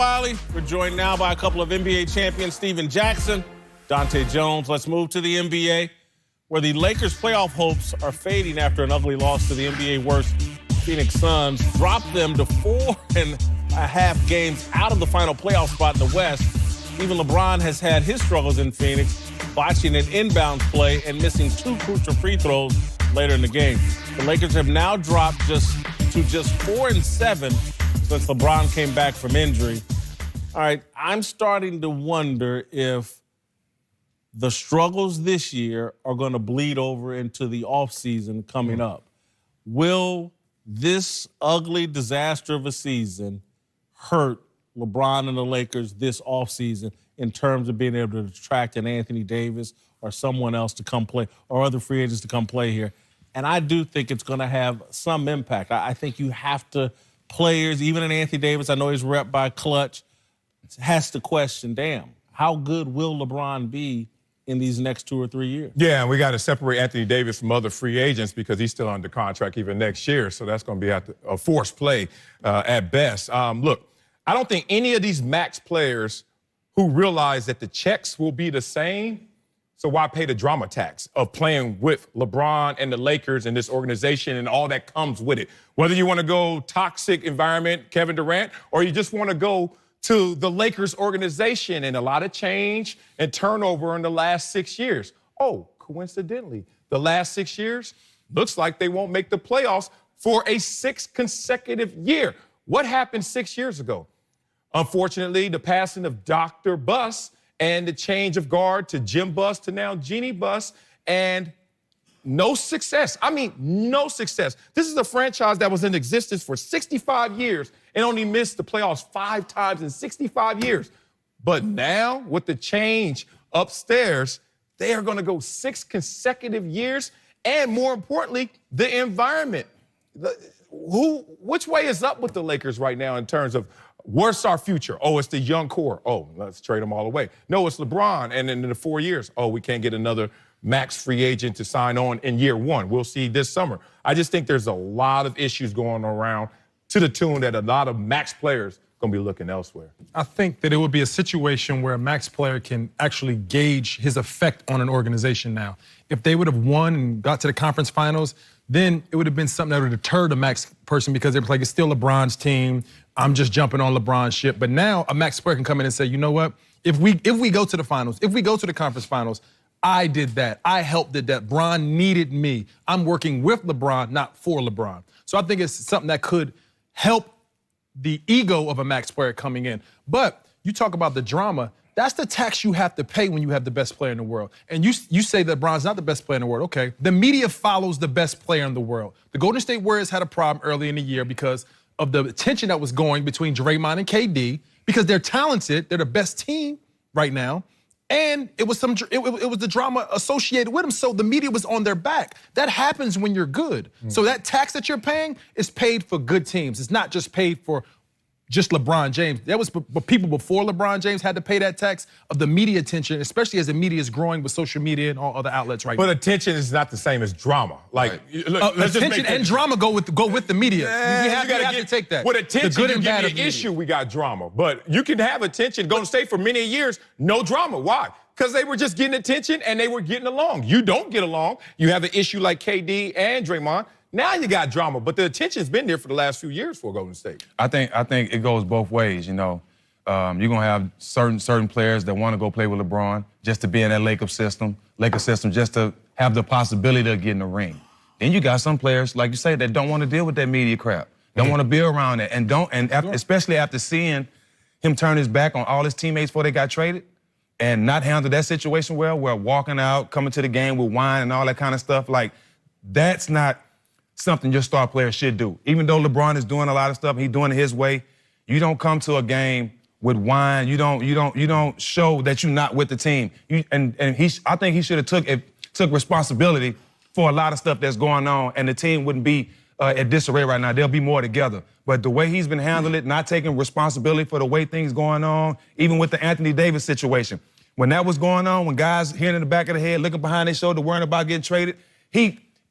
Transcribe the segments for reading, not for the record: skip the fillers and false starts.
Wiley. We're joined now by a couple of NBA champions, Stephen Jackson, Dahntay Jones. Let's move to the NBA, where the Lakers' playoff hopes are fading after an ugly loss to the NBA worst Phoenix Suns dropped them to 4.5 games out of the final playoff spot in the West. Even LeBron has had his struggles in Phoenix, botching an inbound play and missing 2 crucial free throws later in the game. The Lakers have now dropped to 4-7 since LeBron came back from injury. All right, I'm starting to wonder if the struggles this year are going to bleed over into the offseason coming up. Will this ugly disaster of a season hurt LeBron and the Lakers this offseason in terms of being able to attract an Anthony Davis or someone else to come play or other free agents to come play here? And I do think it's going to have some impact. I think you have to, players, even an Anthony Davis, I know he's repped by Clutch, has to question, damn, how good will LeBron be in these next 2 or 3 years? Yeah, and we got to separate Anthony Davis from other free agents because he's still under contract even next year. So that's going to be a forced play at best. Look, I don't think any of these max players who realize that the checks will be the same, so why pay the drama tax of playing with LeBron and the Lakers and this organization and all that comes with it? Whether you want to go toxic environment, Kevin Durant, or you just want to go to the Lakers organization and a lot of change and turnover in the last 6 years. Oh, coincidentally, the last 6 years looks like they won't make the playoffs for a 6th consecutive year. What happened 6 years ago? Unfortunately, the passing of Dr. Buss and the change of guard to Jim Buss to now Jeannie Buss, and no success. I mean, no success. This is a franchise that was in existence for 65 years and only missed the playoffs 5 times in 65 years. But now, with the change upstairs, they are going to go 6 consecutive years, and more importantly, the environment. Which way is up with the Lakers right now in terms of what's our future? Oh, it's the young core. Oh, let's trade them all away. No, it's LeBron, and in the 4 years, oh, we can't get another max free agent to sign on in year 1. We'll see this summer. I just think there's a lot of issues going around to the tune that a lot of max players going to be looking elsewhere. I think that it would be a situation where a max player can actually gauge his effect on an organization now. If they would have won and got to the conference finals, then it would have been something that would have deterred a max person because it was like, it's still LeBron's team. I'm just jumping on LeBron's ship. But now a max player can come in and say, you know what? If we go to the finals, if we go to the conference finals, I did that. I helped did that. Bron needed me. I'm working with LeBron, not for LeBron. So I think it's something that could help the ego of a max player coming in. But you talk about the drama. That's the tax you have to pay when you have the best player in the world. And you say that LeBron's not the best player in the world. Okay, the media follows the best player in the world. The Golden State Warriors had a problem early in the year because of the tension that was going between Draymond and KD, because they're talented, they're the best team right now, and it was the drama associated with them, so the media was on their back. That happens when you're good. So that tax that you're paying is paid for good teams. It's not just paid for just LeBron James. There was people before LeBron James had to pay that tax of the media attention, especially as the media is growing with social media and all other outlets right now. But attention is not the same as drama. Like, look, attention and drama go with the media. Yeah, we have to take that. With attention, the good and bad give me an issue, we got drama. But you can have attention. Golden State for many years, no drama. Why? Because they were just getting attention and they were getting along. You don't get along. You have an issue like KD and Draymond. Now you got drama, but the attention's been there for the last few years for Golden State. I think it goes both ways, you know. You're going to have certain players that want to go play with LeBron just to be in that Lakers system just to have the possibility of getting a ring. Then you got some players, like you say, that don't want to deal with that media crap, don't want to be around it, especially after seeing him turn his back on all his teammates before they got traded and not handle that situation well, where walking out, coming to the game with wine and all that kind of stuff, like, that's not something your star player should do. Even though LeBron is doing a lot of stuff, he's doing it his way, you don't come to a game with wine. You don't show that you're not with the team. I think he should have took responsibility for a lot of stuff that's going on, and the team wouldn't be at disarray right now. They'll be more together. But the way he's been handling it, not taking responsibility for the way things going on, even with the Anthony Davis situation, when that was going on, when guys hearing in the back of the head, looking behind their shoulder, worrying about getting traded,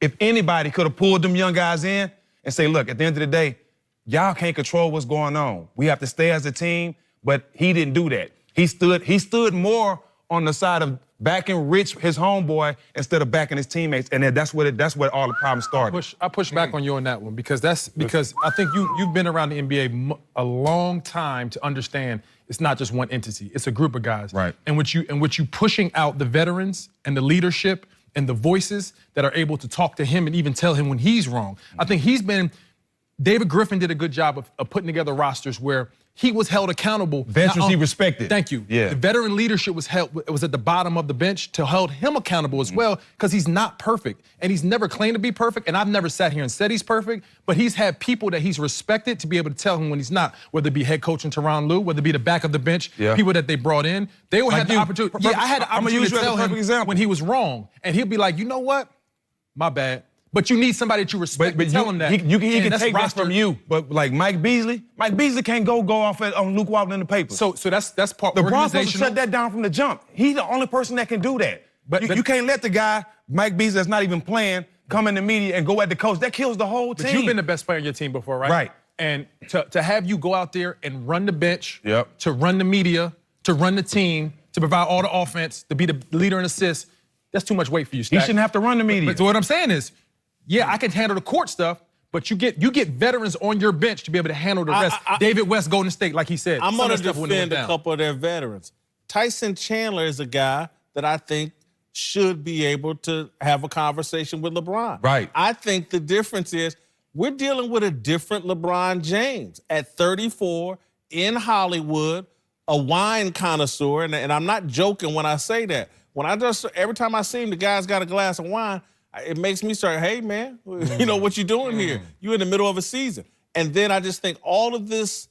if anybody could have pulled them young guys in and say, look, at the end of the day, y'all can't control what's going on. We have to stay as a team, But he didn't do that. He stood more on the side of backing Rich, his homeboy, instead of backing his teammates, and that's where all the problems started. I push back on you on that one because I think you've been around the NBA a long time to understand it's not just one entity; it's a group of guys. Right. And what you pushing out the veterans and the leadership and the voices that are able to talk to him and even tell him when he's wrong. I think David Griffin did a good job of putting together rosters where he was held accountable. Veterans he respected. Thank you. Yeah. The veteran leadership was at the bottom of the bench to hold him accountable as well because he's not perfect. And he's never claimed to be perfect. And I've never sat here and said he's perfect. But he's had people that he's respected to be able to tell him when he's not, whether it be head coach in Tyronn Lue, whether it be the back of the bench, people that they brought in. They will have the opportunity. I had the opportunity to tell him when he was wrong. And he'll be like, you know what? My bad. But you need somebody that you respect to tell him that. He can take that from you. But like Mike Beasley can't go off on Luke Walton in the paper. So that's part LeBron supposed to shut that down from the jump. He's the only person that can do that. But you can't let the guy, Mike Beasley, that's not even playing, come in the media and go at the coach. That kills the whole team. But you've been the best player on your team before, right? Right. And to have you go out there and run the bench, Yep. to run the media, to run the team, to provide all the offense, to be the leader in assists, that's too much weight for you, Stack. He shouldn't have to run the media. But what I'm saying is, yeah, I can handle the court stuff, but you get veterans on your bench to be able to handle the rest. David West, Golden State, like he said. I'm going to defend a couple of their veterans. Tyson Chandler is a guy that I think should be able to have a conversation with LeBron. Right. I think the difference is we're dealing with a different LeBron James at 34 in Hollywood, a wine connoisseur, and I'm not joking when I say that. Every time I see him, the guy's got a glass of wine, it makes me start, hey, man, you know what you doing here? You're in the middle of a season. And then I just think all his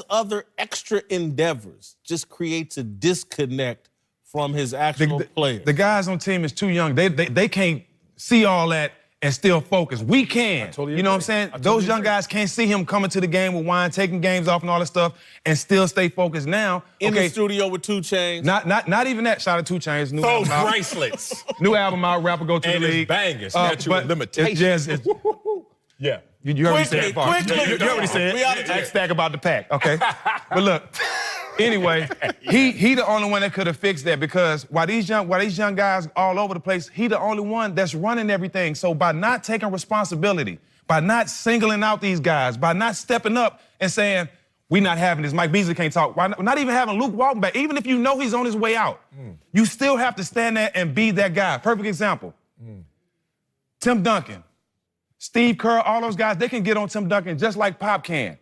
other extra endeavors just creates a disconnect from his actual players. The guys on team is too young. They can't see all that and still focus. We can. Totally you know what I'm saying? Those young guys can't see him coming to the game with wine, taking games off and all that stuff, and still stay focused now. In the studio with 2 Chainz. Not even that. Shout out 2 Chainz. Those bracelets. New album out, rapper go to the league. Bangers. Statue of limitations. Yeah. You already said it. Quickly. You already said We out of it. here. Ask Stack about the pack, okay? But look, anyway, he the only one that could have fixed that because while these young guys all over the place, he the only one that's running everything. So by not taking responsibility, by not singling out these guys, by not stepping up and saying, we're not having this, Mike Beasley can't talk, why not even having Luke Walton back, even if you know he's on his way out, you still have to stand there and be that guy. Perfect example. Tim Duncan, Steve Kerr, all those guys, they can get on Tim Duncan just like Pop can.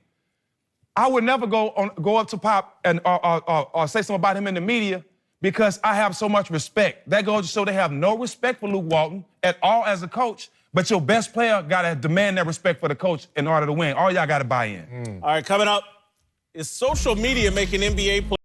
I would never go up to Pop and or say something about him in the media because I have so much respect. That goes to show they have no respect for Luke Walton at all as a coach, but your best player got to demand that respect for the coach in order to win. All y'all got to buy in. All right, coming up, is social media making NBA players